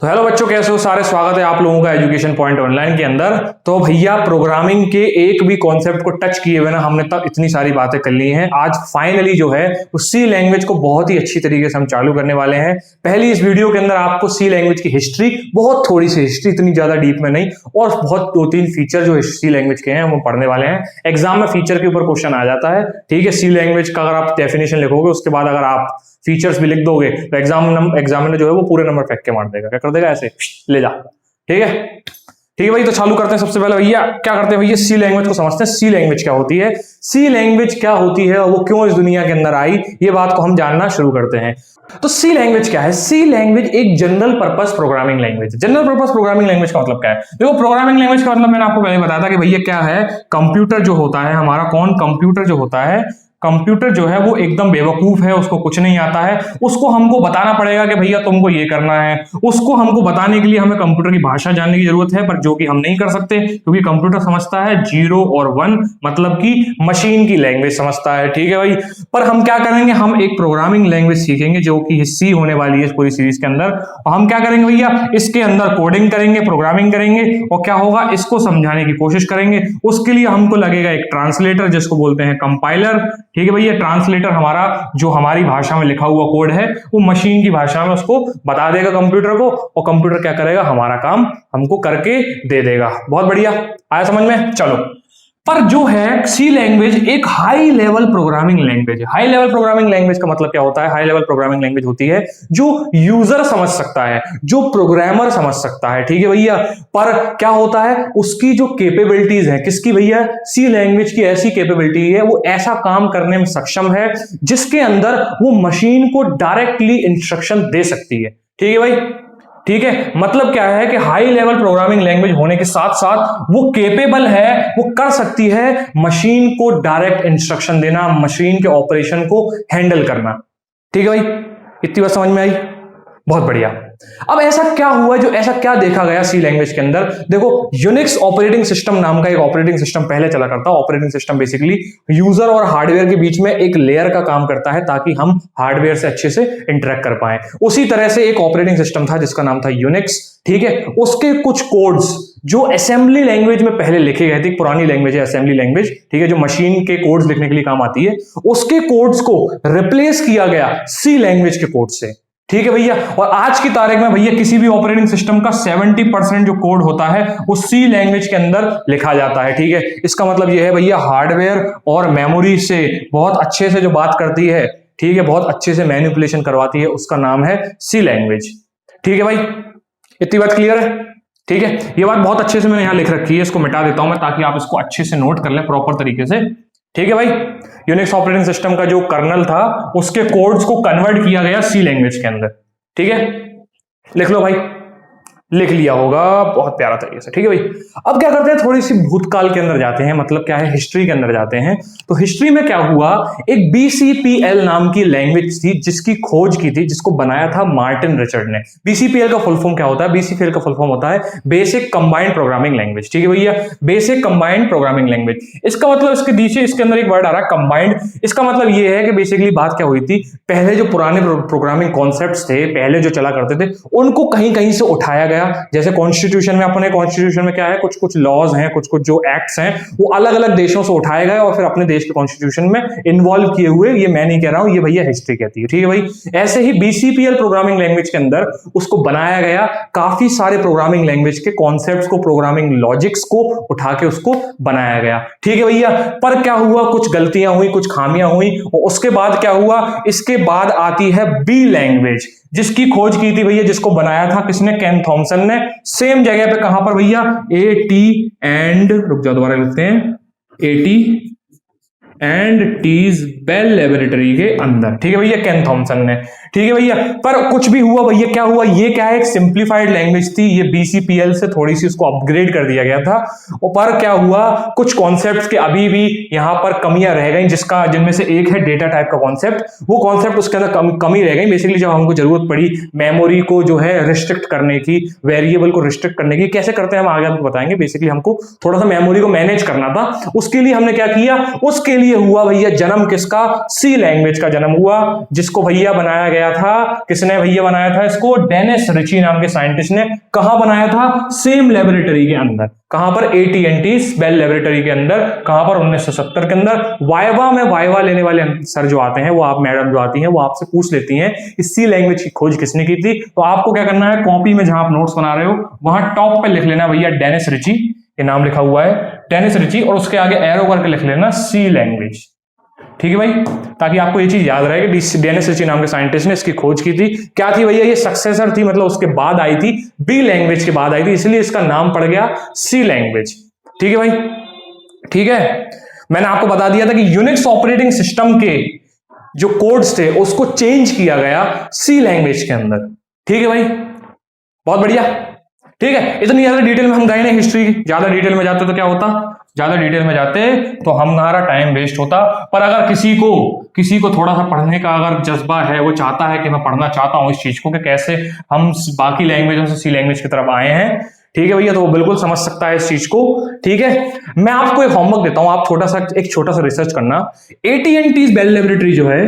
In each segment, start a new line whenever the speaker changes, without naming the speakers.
तो हेलो बच्चों, कैसे हो सारे। स्वागत है आप लोगों का एजुकेशन पॉइंट ऑनलाइन के अंदर। तो भैया प्रोग्रामिंग के एक भी कॉन्सेप्ट को टच किए हुए ना हमने तब इतनी सारी बातें कर ली हैं। आज फाइनली जो है उस सी लैंग्वेज को बहुत ही अच्छी तरीके से हम चालू करने वाले हैं। पहली इस वीडियो के अंदर आपको सी लैंग्वेज की हिस्ट्री, बहुत थोड़ी सी हिस्ट्री, इतनी ज्यादा डीप में नहीं, और बहुत 2-3 फीचर जो सी लैंग्वेज के हैं वो पढ़ने वाले हैं। एग्जाम में फीचर के ऊपर क्वेश्चन आ जाता है, ठीक है। सी लैंग्वेज का अगर आप डेफिनेशन लिखोगे, उसके बाद अगर आप फीचर्स भी लिख दोगे तो एग्जामिनर जो है वो पूरे नंबर फेंक के मार देगा। क्या कर देगा? ऐसे ले जा। ठीक है, ठीक है भाई। तो चालू करते हैं। सबसे पहले भैया क्या करते हैं, भैया सी लैंग्वेज को समझते हैं। सी लैंग्वेज क्या होती है, सी लैंग्वेज क्या होती है और वो क्यों इस दुनिया के अंदर आई, ये बात को हम जानना शुरू करते हैं। तो सी लैंग्वेज क्या है? सी लैंग्वेज एक जनरल पर्पस प्रोग्रामिंग लैंग्वेज है। जनरल पर्पस प्रोग्रामिंग लैंग्वेज का मतलब क्या है? देखो, प्रोग्रामिंग लैंग्वेज का मतलब मैंने आपको पहले बताया था कि भैया क्या है। कंप्यूटर जो होता है हमारा, कंप्यूटर जो होता है, कंप्यूटर जो है वो एकदम बेवकूफ है, उसको कुछ नहीं आता है। उसको हमको बताना पड़ेगा कि भैया तुमको ये करना है। उसको हमको बताने के लिए हमें कंप्यूटर की भाषा जानने की जरूरत है, पर जो कि हम नहीं कर सकते, क्योंकि कंप्यूटर समझता है 0 और 1, मतलब कि मशीन की लैंग्वेज समझता है। ठीक है भाई। पर हम क्या करेंगे, हम एक प्रोग्रामिंग लैंग्वेज सीखेंगे जो कि सी होने वाली है इस पूरी सीरीज के अंदर। और हम क्या करेंगे भैया, इसके अंदर कोडिंग करेंगे, प्रोग्रामिंग करेंगे, और क्या होगा, इसको समझाने की कोशिश करेंगे। उसके लिए हमको लगेगा एक ट्रांसलेटर, जिसको बोलते हैं कंपाइलर। ठीक है भैया। ट्रांसलेटर हमारा जो हमारी भाषा में लिखा हुआ कोड है वो मशीन की भाषा में उसको बता देगा कंप्यूटर को, और कंप्यूटर क्या करेगा, हमारा काम हमको करके दे देगा। बहुत बढ़िया, आया समझ में? चलो। पर जो है सी लैंग्वेज एक हाई लेवल प्रोग्रामिंग लैंग्वेज है। हाई लेवल प्रोग्रामिंग लैंग्वेज का मतलब क्या होता है? हाई लेवल प्रोग्रामिंग लैंग्वेज होती है जो यूजर समझ सकता है, जो प्रोग्रामर समझ सकता है। ठीक है भैया। पर क्या होता है, उसकी जो कैपेबिलिटीज है, किसकी भैया? सी लैंग्वेज की ऐसी कैपेबिलिटी है, वो ऐसा काम करने में सक्षम है जिसके अंदर वो मशीन को डायरेक्टली इंस्ट्रक्शन दे सकती है। ठीक है भाई। ठीक है। मतलब क्या है कि हाई लेवल प्रोग्रामिंग लैंग्वेज होने के साथ साथ वो केपेबल है, वो कर सकती है मशीन को डायरेक्ट इंस्ट्रक्शन देना, मशीन के ऑपरेशन को हैंडल करना। ठीक है भाई, इतनी बात समझ में आई? बहुत बढ़िया। अब ऐसा क्या हुआ, जो ऐसा क्या देखा गया सी लैंग्वेज के अंदर? देखो, यूनिक्स ऑपरेटिंग सिस्टम नाम का एक ऑपरेटिंग सिस्टम पहले चला करता है। ऑपरेटिंग सिस्टम बेसिकली यूजर और हार्डवेयर के बीच में एक लेयर का काम करता है, ताकि हम हार्डवेयर से अच्छे से इंटरेक्ट कर पाए। उसी तरह से एक ऑपरेटिंग सिस्टम था जिसका नाम था यूनिक्स। ठीक है। उसके कुछ कोड्स जो असेंबली लैंग्वेज में पहले लिखे गए थे, पुरानी लैंग्वेज है असेंबली लैंग्वेज, ठीक है, जो मशीन के कोड्स लिखने के लिए काम आती है, उसके कोड्स को रिप्लेस किया गया सी लैंग्वेज के कोड से। ठीक है भैया। और आज की तारीख में भैया किसी भी ऑपरेटिंग सिस्टम का 70% जो कोड होता है वो सी लैंग्वेज के अंदर लिखा जाता है। ठीक है। इसका मतलब यह है भैया, हार्डवेयर और मेमोरी से बहुत अच्छे से जो बात करती है, ठीक है, बहुत अच्छे से मैनिपुलेशन करवाती है, उसका नाम है सी लैंग्वेज। ठीक है भाई, इतनी बात क्लियर है? ठीक है। ये बात बहुत अच्छे से मैंने यहां लिख रखी है, इसको मिटा देता हूं मैं ताकि आप इसको अच्छे से नोट कर लें प्रॉपर तरीके से। ठीक है भाई। यूनिक्स ऑपरेटिंग सिस्टम का जो कर्नल था उसके कोड्स को कन्वर्ट किया गया सी लैंग्वेज के अंदर। ठीक है, लिख लो भाई, लिख लिया होगा बहुत प्यारा तरीके से। ठीक है भाई। अब क्या करते हैं, थोड़ी सी भूतकाल के अंदर जाते हैं, मतलब क्या है, हिस्ट्री के अंदर जाते हैं। तो हिस्ट्री में क्या हुआ, एक BCPL नाम की लैंग्वेज थी जिसकी खोज की थी, जिसको बनाया था मार्टिन रिचर्ड ने। BCPL का फुल फॉर्म क्या होता है? BCPL का फुल फॉर्म होता है बेसिक कंबाइंड प्रोग्रामिंग लैंग्वेज। ठीक है भैया, बेसिक कंबाइंड प्रोग्रामिंग लैंग्वेज। इसका मतलब, इसके नीचे इसके अंदर एक वर्ड आ रहा है कंबाइंड। इसका मतलब यह है कि बेसिकली बात क्या हुई थी, पहले जो पुराने प्रोग्रामिंग कॉन्सेप्ट्स थे, पहले जो चला करते थे, उनको कहीं कहीं से उठाया गया। जैसे कॉन्स्टिट्यूशन में, अपने कॉन्स्टिट्यूशन में क्या है, कुछ कुछ लॉज हैं, कुछ कुछ जो एक्ट्स हैं, वो अलग अलग देशों से उठाए गए और फिर अपने देश के कॉन्स्टिट्यूशन में इन्वॉल्व किए हुए। ये मैं नहीं कह रहा हूं, ये भैया हिस्ट्री कहती है। ठीक है भाई। ऐसे ही BCPL प्रोग्रामिंग लैंग्वेज के अंदर उसको बनाया गया, काफी सारे प्रोग्रामिंग लैंग्वेज के कॉन्सेप्ट्स को, प्रोग्रामिंग लॉजिक्स को उठा के उसको बनाया गया। ठीक है भैया। पर क्या हुआ, कुछ गलतियां हुई, कुछ खामियां हुई, और उसके बाद क्या हुआ, इसके बाद आती है बी लैंग्वेज, जिसकी खोज की थी भैया, जिसको बनाया था किसने? केन थॉमसन ने। सेम जगह पे, कहां पर भैया? AT एंड, रुक जाओ दोबारा लिखते हैं, AT and T's Bell laboratory के अंदर। ठीक है भैया, केन थॉमसन ने। ठीक है भैया। पर कुछ भी हुआ भैया, क्या हुआ, ये क्या है, एक सिंप्लीफाइड लैंग्वेज थी, ये BCPL से थोड़ी सी उसको अपग्रेड कर दिया गया था। और पर क्या हुआ, कुछ कॉन्सेप्ट्स के अभी भी यहां पर कमियां रह गई, जिनमें से एक है डेटा टाइप का कॉन्सेप्ट। वो कॉन्सेप्ट उसके अंदर कमी रह गई। बेसिकली जब हमको जरूरत पड़ी मेमोरी को जो है रिस्ट्रिक्ट करने की, वेरिएबल को रिस्ट्रिक्ट करने की, कैसे करते हैं हम आगे आपको बताएंगे। बेसिकली हमको थोड़ा सा मेमोरी को मैनेज करना था, उसके लिए हमने क्या किया, उसके लिए हुआ भैया जन्म किसका? सी लैंग्वेज का जन्म हुआ, जिसको भैया बनाया गया गया था, किसने भैया बनाया था इसको, डेनिस रिची नाम के साइंटिस्ट ने। कहां बनाया था, सेम लेबोरेटरी के अंदर। कहां पर, AT&T बेल लेबोरेटरी के अंदर। कहां पर, 1970 के अंदर। वाइवा में वाइवा लेने वाले सर जो आते हैं, वो आप मैडम जो आती हैं, वो आपसे पूछ लेती हैं इस सी लैंग्वेज की खोज किसने की थी। तो आपको क्या करना है, कॉपी में जहां आप नोट्स बना रहे हो वहां टॉप पे लिख लेना भैया डेनिस रिची, ये नाम लिखा हुआ है डेनिस रिची, और उसके आगे एरो करके लिख लेना सी लैंग्वेज। ठीक है भाई, ताकि आपको ये चीज याद रहे कि डेनिस रिची नाम के साइंटिस्ट ने इसकी खोज की थी। क्या थी भैया, ये सक्सेसर थी, मतलब उसके बाद आई थी, बी लैंग्वेज के बाद आई थी, इसलिए इसका नाम पड़ गया सी लैंग्वेज। ठीक है भाई, ठीक है। मैंने आपको बता दिया था कि यूनिक्स ऑपरेटिंग सिस्टम के जो कोड्स थे उसको चेंज किया गया सी लैंग्वेज के अंदर। ठीक है भाई, बहुत बढ़िया। ठीक है, इतनी ज्यादा डिटेल में हम गए नहीं हिस्ट्री, ज्यादा डिटेल में जाते तो क्या होता, ज्यादा डिटेल में जाते तो हमारा टाइम वेस्ट होता। पर अगर किसी को थोड़ा सा पढ़ने का अगर जज्बा है, वो चाहता है कि मैं पढ़ना चाहता हूं इस चीज को कि कैसे हम बाकी लैंग्वेजों से सी लैंग्वेज की तरफ आए हैं, ठीक है भैया, तो वो बिल्कुल समझ सकता है इस चीज को। ठीक है, मैं आपको एक होमवर्क देता हूं, आप एक छोटा सा रिसर्च करना। AT&T बेल लेबोरेटरी जो है,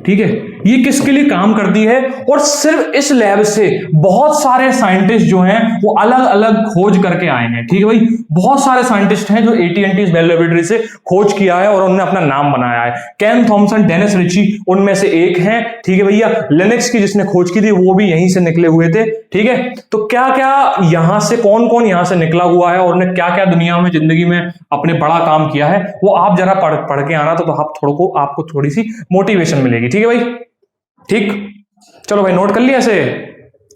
ठीक है, ये किसके लिए काम करती है, और सिर्फ इस लैब से बहुत सारे साइंटिस्ट जो हैं वो अलग अलग खोज करके आए हैं। ठीक है भाई, बहुत सारे साइंटिस्ट हैं जो AT&T बेल लेबोरेटरी से खोज किया है और उन्होंने अपना नाम बनाया है। केन थॉमसन, डेनिस रिची उनमें से एक हैं। ठीक है भैया, लिनक्स की जिसने खोज की थी वो भी यहीं से निकले हुए थे। ठीक है, तो क्या क्या यहां से कौन कौन यहां से निकला हुआ है और उन्होंने क्या क्या दुनिया में जिंदगी में अपने बड़ा काम किया है, वो आप जरा पढ़ के आना, तो आपको थोड़ी सी मोटिवेशन मिलेगी। ठीक है भाई, ठीक, चलो भाई, नोट कर लिया ऐसे,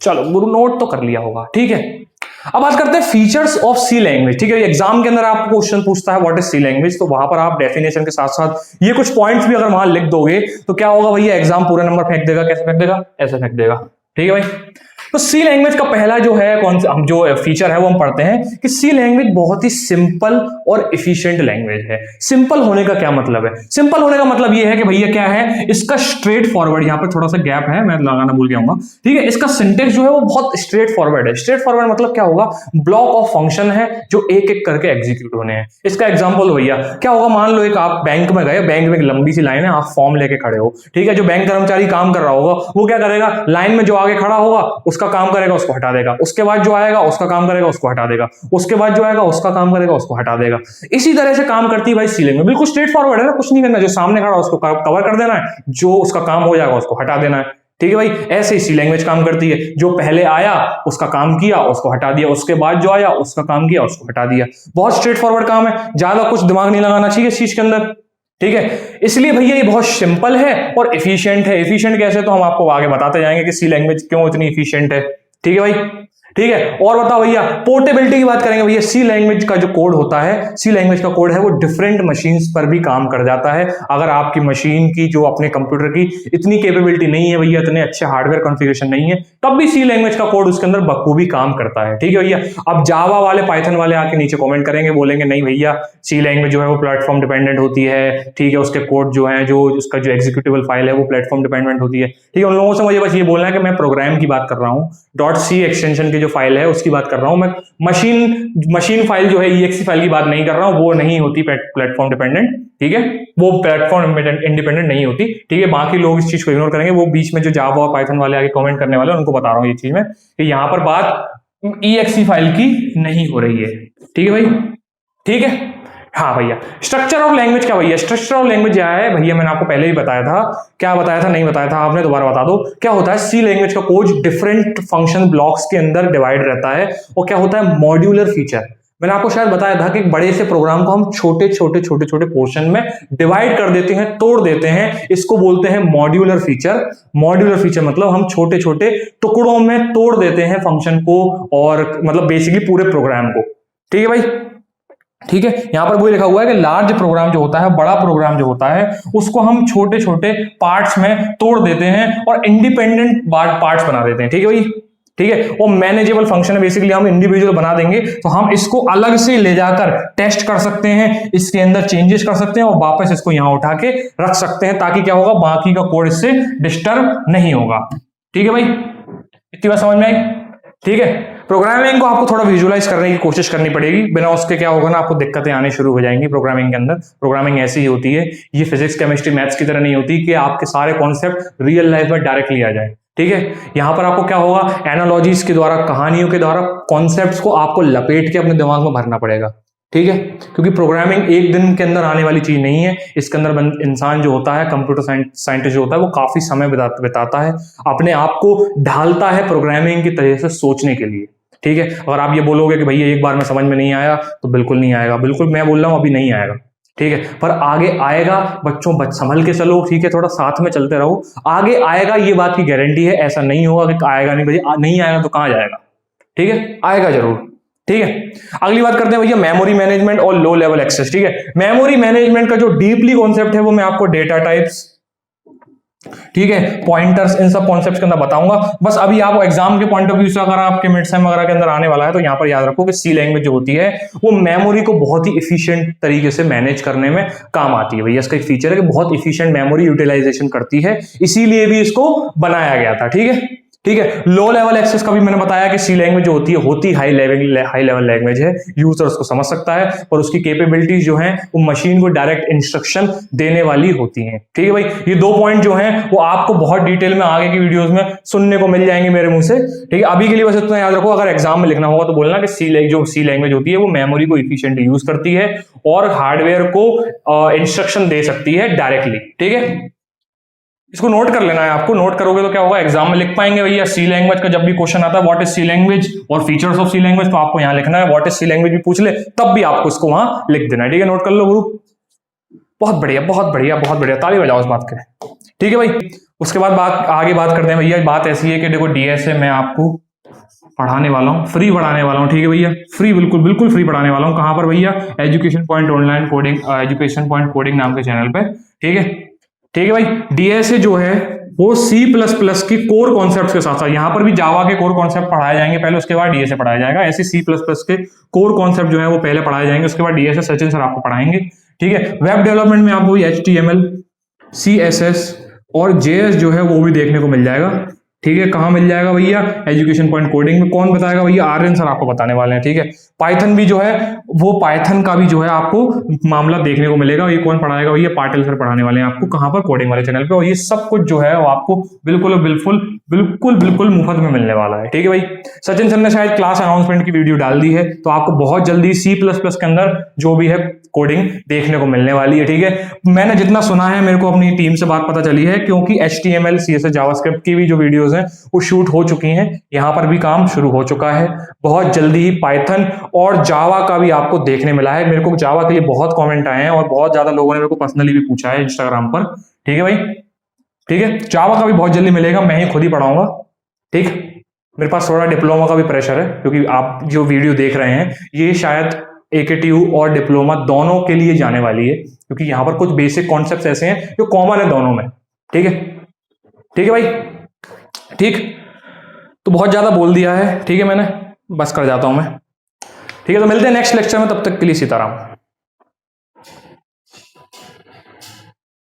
चलो गुरु नोट तो कर लिया होगा। ठीक है, अब बात करते हैं फीचर्स ऑफ सी लैंग्वेज। ठीक है, एग्जाम के अंदर आपको क्वेश्चन पूछता है व्हाट इज सी लैंग्वेज, तो वहां पर आप डेफिनेशन के साथ साथ ये कुछ पॉइंट्स भी अगर वहां लिख दोगे तो क्या होगा भैया, एग्जाम पूरे नंबर फेंक देगा। कैसे फेंक देगा, ऐसे फेंक देगा। ठीक है भाई, तो सी लैंग्वेज का पहला जो है हम जो फीचर है वो हम पढ़ते हैं कि सी लैंग्वेज बहुत ही सिंपल और एफिशिएंट लैंग्वेज है। सिंपल होने का क्या मतलब है, सिंपल होने का मतलब ये है कि भैया क्या है, इसका स्ट्रेट फॉरवर्ड, यहां पर थोड़ा सा गैप है, मैं लगाना भूल गया हूं। ठीक है, इसका सिंटेक्स जो है वो बहुत स्ट्रेट फॉरवर्ड है। स्ट्रेट फॉरवर्ड मतलब क्या होगा, ब्लॉक ऑफ फंक्शन है जो एक एक करके एग्जीक्यूट होने हैं। इसका एग्जांपल भैया क्या होगा, मान लो एक आप बैंक में गए, बैंक में एक लंबी सी लाइन है, आप फॉर्म लेके खड़े हो। ठीक है, जो बैंक कर्मचारी काम कर रहा होगा वो क्या करेगा, लाइन में जो आगे खड़ा होगा उसका काम करेगा, उसको हटा देगा, उसके बाद जो आएगा उसका काम करेगा, उसको हटा देगा, उसके बाद जो आएगा उसका काम करेगा, उसको हटा देगा। इसी तरह से काम करती है भाई सी लैंग्वेज, बिल्कुल स्ट्रेट फॉरवर्ड है ना, कुछ नहीं करना, जो सामने खड़ा उसको कवर कर देना है, जो उसका काम हो जाएगा उसको हटा देना है। ठीक है भाई, ऐसे ही सी लैंग्वेज काम करती है, जो पहले आया उसका काम किया, उसको हटा दिया, उसके बाद जो आया उसका काम किया, उसको हटा दिया। बहुत स्ट्रेट फॉरवर्ड काम है, ज्यादा कुछ दिमाग नहीं लगाना चाहिए इस चीज के अंदर। ठीक है, इसलिए भैया ये बहुत सिंपल है और एफिशिएंट है। एफिशिएंट कैसे, तो हम आपको आगे बताते जाएंगे कि सी लैंग्वेज क्यों इतनी एफिशिएंट है। ठीक है भाई, ठीक है, और बताओ भैया, पोर्टेबिलिटी की बात करेंगे भैया। सी लैंग्वेज का जो कोड होता है, सी लैंग्वेज का कोड है वो डिफरेंट मशीन्स पर भी काम कर जाता है। अगर आपकी मशीन की जो अपने कंप्यूटर की इतनी कैपेबिलिटी नहीं है भैया, इतने अच्छे हार्डवेयर कॉन्फ़िगरेशन नहीं है, तब भी सी लैंग्वेज का कोड उसके अंदर बखूबी काम करता है। ठीक है भैया, अब जावा वाले, पाइथन वाले आके नीचे कमेंट करेंगे, बोलेंगे नहीं भैया सी लैंग्वेज जो है वो प्लेटफॉर्म डिपेंडेंट होती है। ठीक है, उसके कोड जो है, जो उसका जो एग्जीक्यूटेबल फाइल है वो प्लेटफॉर्म डिपेंडेंट होती है। ठीक है, उन लोगों से मुझे बस ये बोलना है कि मैं प्रोग्राम की बात कर रहा हूँ, .c एक्सटेंशन की जो फाइल है उसकी बात कर रहा हूं मैं। मशीन फाइल जो है exe फाइल की बात नहीं कर रहा हूं, वो नहीं होती प्लेटफॉर्म डिपेंडेंट। ठीक है, वो प्लेटफॉर्म इंडिपेंडेंट नहीं होती। ठीक है, बाकी लोग इस चीज को इग्नोर करेंगे, वो बीच में जो जावा और पाइथन वाले आगे कमेंट करने वाले उनको बता रहा हूं ये चीज में कि यहां पर बात exe फाइल की नहीं हो रही है। ठीक है भाई, ठीक है, हाँ भैया। स्ट्रक्चर ऑफ लैंग्वेज क्या भैया, स्ट्रक्चर ऑफ लैंग्वेज क्या है भैया, मैंने आपको पहले ही बताया था। क्या बताया था, नहीं बताया था आपने, दोबारा बता दो। क्या होता है, सी लैंग्वेज का कोड डिफरेंट फंक्शन ब्लॉक्स के अंदर डिवाइड रहता है, और क्या होता है, मॉड्यूलर फीचर। मैंने आपको शायद बताया था कि बड़े से प्रोग्राम को हम छोटे छोटे पोर्शन में डिवाइड कर देते हैं, तोड़ देते हैं, इसको बोलते हैं मॉड्यूलर फीचर। मॉड्यूलर फीचर मतलब हम छोटे छोटे टुकड़ों में तोड़ देते हैं फंक्शन को, और मतलब बेसिकली पूरे प्रोग्राम को। ठीक है भाई, ठीक है, यहां पर वही लिखा हुआ है कि लार्ज प्रोग्राम जो होता है, बड़ा प्रोग्राम जो होता है, उसको हम छोटे छोटे पार्ट्स में तोड़ देते हैं और इंडिपेंडेंट पार्ट्स बना देते हैं। ठीक है भाई, ठीक है, वो मैनेजेबल फंक्शन है, बेसिकली हम इंडिविजुअल बना देंगे तो हम इसको अलग से ले जाकर टेस्ट कर सकते हैं, इसके अंदर चेंजेस कर सकते हैं और वापस इसको यहां उठा के रख सकते हैं, ताकि क्या होगा, बाकी का कोड इससे डिस्टर्ब नहीं होगा। ठीक है भाई, इतनी बात समझ में आई। ठीक है, प्रोग्रामिंग को आपको थोड़ा विजुअलाइज करने की कोशिश करनी पड़ेगी, बिना उसके क्या होगा ना, आपको दिक्कतें आने शुरू हो जाएंगी प्रोग्रामिंग के अंदर। प्रोग्रामिंग ऐसी ही होती है, ये फिजिक्स केमिस्ट्री मैथ्स की तरह नहीं होती कि आपके सारे कॉन्सेप्ट रियल लाइफ में डायरेक्टली आ जाए। ठीक है, यहां पर आपको क्या होगा, एनालॉजीज के द्वारा, कहानियों के द्वारा कॉन्सेप्ट्स को आपको लपेट के अपने दिमाग में भरना पड़ेगा। ठीक है, क्योंकि प्रोग्रामिंग एक दिन के अंदर आने वाली चीज नहीं है। इसके अंदर इंसान जो होता है, कंप्यूटर साइंटिस्ट जो होता है, वो काफी समय बिताता है, अपने आप को ढालता है प्रोग्रामिंग की तरह से सोचने के लिए। ठीक है, अगर आप ये बोलोगे कि भैया एक बार में समझ में नहीं आया, तो बिल्कुल नहीं आएगा, बिल्कुल मैं बोल रहा हूं अभी नहीं आएगा। ठीक है, पर आगे आएगा बच्चों, संभल के चलो। ठीक है, थोड़ा साथ में चलते रहो, आगे आएगा, ये बात की गारंटी है। ऐसा नहीं होगा कि आएगा नहीं, भैया नहीं आएगा तो कहां जाएगा। ठीक है, आएगा जरूर। ठीक है, अगली बात करते हैं भैया मेमोरी मैनेजमेंट और लो लेवल एक्सेस। ठीक है, मेमोरी मैनेजमेंट का जो डीपली कॉन्सेप्ट है वो मैं आपको डेटा टाइप्स, ठीक है, पॉइंटर्स, इन सब कॉन्सेप्ट्स के अंदर बताऊंगा। बस अभी आप एग्जाम के पॉइंट ऑफ व्यू से अगर आपके मिड सेम वगैरह के अंदर आने वाला है, तो यहां पर याद रखो कि सी लैंग्वेज जो होती है वो मेमोरी को बहुत ही इफिशिएंट तरीके से मैनेज करने में काम आती है। भैया इसका एक फीचर है कि बहुत इफिशिएंट मेमोरी यूटिलाइजेशन करती है, इसीलिए भी इसको बनाया गया था। ठीक है, ठीक है, लो लेवल एक्सेस का भी मैंने बताया कि सी लैंग्वेज जो होती है हाई लेवल लैंग्वेज है, यूजर उसको समझ सकता है, पर उसकी कैपेबिलिटीज जो हैं वो मशीन को डायरेक्ट इंस्ट्रक्शन देने वाली होती हैं। ठीक है भाई, ये 2 पॉइंट जो हैं वो आपको बहुत डिटेल में आगे की वीडियोस में सुनने को मिल जाएंगे मेरे मुंह से। ठीक है, अभी के लिए बस इतना याद रखो, अगर एग्जाम में लिखना होगा तो बोलना कि सी लैंग्वेज होती है वो मेमोरी को इफिशिएंटली यूज करती है और हार्डवेयर को इंस्ट्रक्शन दे सकती है डायरेक्टली। ठीक है, इसको नोट कर लेना है आपको, नोट करोगे तो क्या होगा, एग्जाम में लिख पाएंगे। भैया सी लैंग्वेज का जब भी क्वेश्चन आता है व्हाट इज सी लैंग्वेज और फीचर्स ऑफ सी लैंग्वेज, तो आपको यहां लिखना है, व्हाट इज सी लैंग्वेज भी पूछ ले तब भी आपको इसको वहां लिख देना है। ठीक है, नोट कर लो गुरु, बहुत बढ़िया बहुत बढ़िया बहुत बढ़िया, ताली बजाओ इस बात के। ठीक है भाई, उसके बाद आगे बात करते हैं भैया। बात ऐसी है कि देखो डीएसए मैं आपको पढ़ाने वाला हूँ, फ्री पढ़ाने वाला हूँ। ठीक है भैया, फ्री, बिल्कुल बिल्कुल फ्री पढ़ाने वाला हूँ। कहां पर भैया, education point online coding, education point coding नाम के चैनल पे। ठीक है, ठीक है भाई, डीएसए जो है वो सी प्लस प्लस की कोर कॉन्सेप्ट के साथ साथ यहां पर भी जावा के कोर कॉन्सेप्ट पढ़ाए जाएंगे पहले, उसके बाद डीएसए पढ़ाया जाएगा। ऐसे सी प्लस प्लस के कोर कॉन्सेप्ट जो है वो पहले पढ़ाए जाएंगे, उसके बाद डीएसए सचिन सर आपको पढ़ाएंगे। ठीक है, वेब डेवलपमेंट में आपको HTML, CSS और JS जो है वो भी देखने को मिल जाएगा। ठीक है, कहां मिल जाएगा भैया, एजुकेशन पॉइंट कोडिंग में। कौन बताएगा भैया, आर्यन सर आपको बताने वाले हैं। ठीक है, पाइथन भी जो है वो, पाइथन का भी जो है आपको मामला देखने को मिलेगा। ये कौन पढ़ाएगा भैया, पाटिल सर पढ़ाने वाले हैं आपको। कहां पर, कोडिंग वाले चैनल पे। और ये सब कुछ जो है वो आपको बिल्कुल बिल्कुल बिल्कुल बिल्कुल मुफ्त में मिलने वाला है। ठीक है भाई, सचिन सर ने शायद क्लास अनाउंसमेंट की वीडियो डाल दी है, तो आपको बहुत जल्दी C++ के अंदर जो भी है कोडिंग देखने को मिलने वाली है। ठीक है, मैंने जितना सुना है, मेरे को अपनी टीम से बात पता चली है, क्योंकि HTML, CSS, जावास्क्रिप्ट की भी जो वीडियोस हैं वो शूट हो चुकी हैं, यहां पर भी काम शुरू हो चुका है। बहुत जल्दी ही पाइथन और जावा का भी आपको देखने मिला है। मेरे को जावा के लिए बहुत कमेंट आए हैं और बहुत ज्यादा लोगों ने मेरे को पर्सनली भी पूछा है इंस्टाग्राम पर। ठीक है भाई, ठीक है, जावा का भी बहुत जल्दी मिलेगा, मैं ही खुद ही पढ़ाऊंगा। ठीक, मेरे पास थोड़ा डिप्लोमा का भी प्रेशर है, क्योंकि आप जो वीडियो देख रहे हैं ये शायद AKTU और डिप्लोमा दोनों के लिए जाने वाली है, क्योंकि यहां पर कुछ बेसिक कॉन्सेप्ट्स ऐसे हैं जो कॉमन है दोनों में। ठीक है, ठीक है भाई, ठीक, तो बहुत ज्यादा बोल दिया है। ठीक है, मैंने बस कर जाता हूं मैं। ठीक है, तो मिलते हैं नेक्स्ट लेक्चर में, तब तक के लिए सीताराम।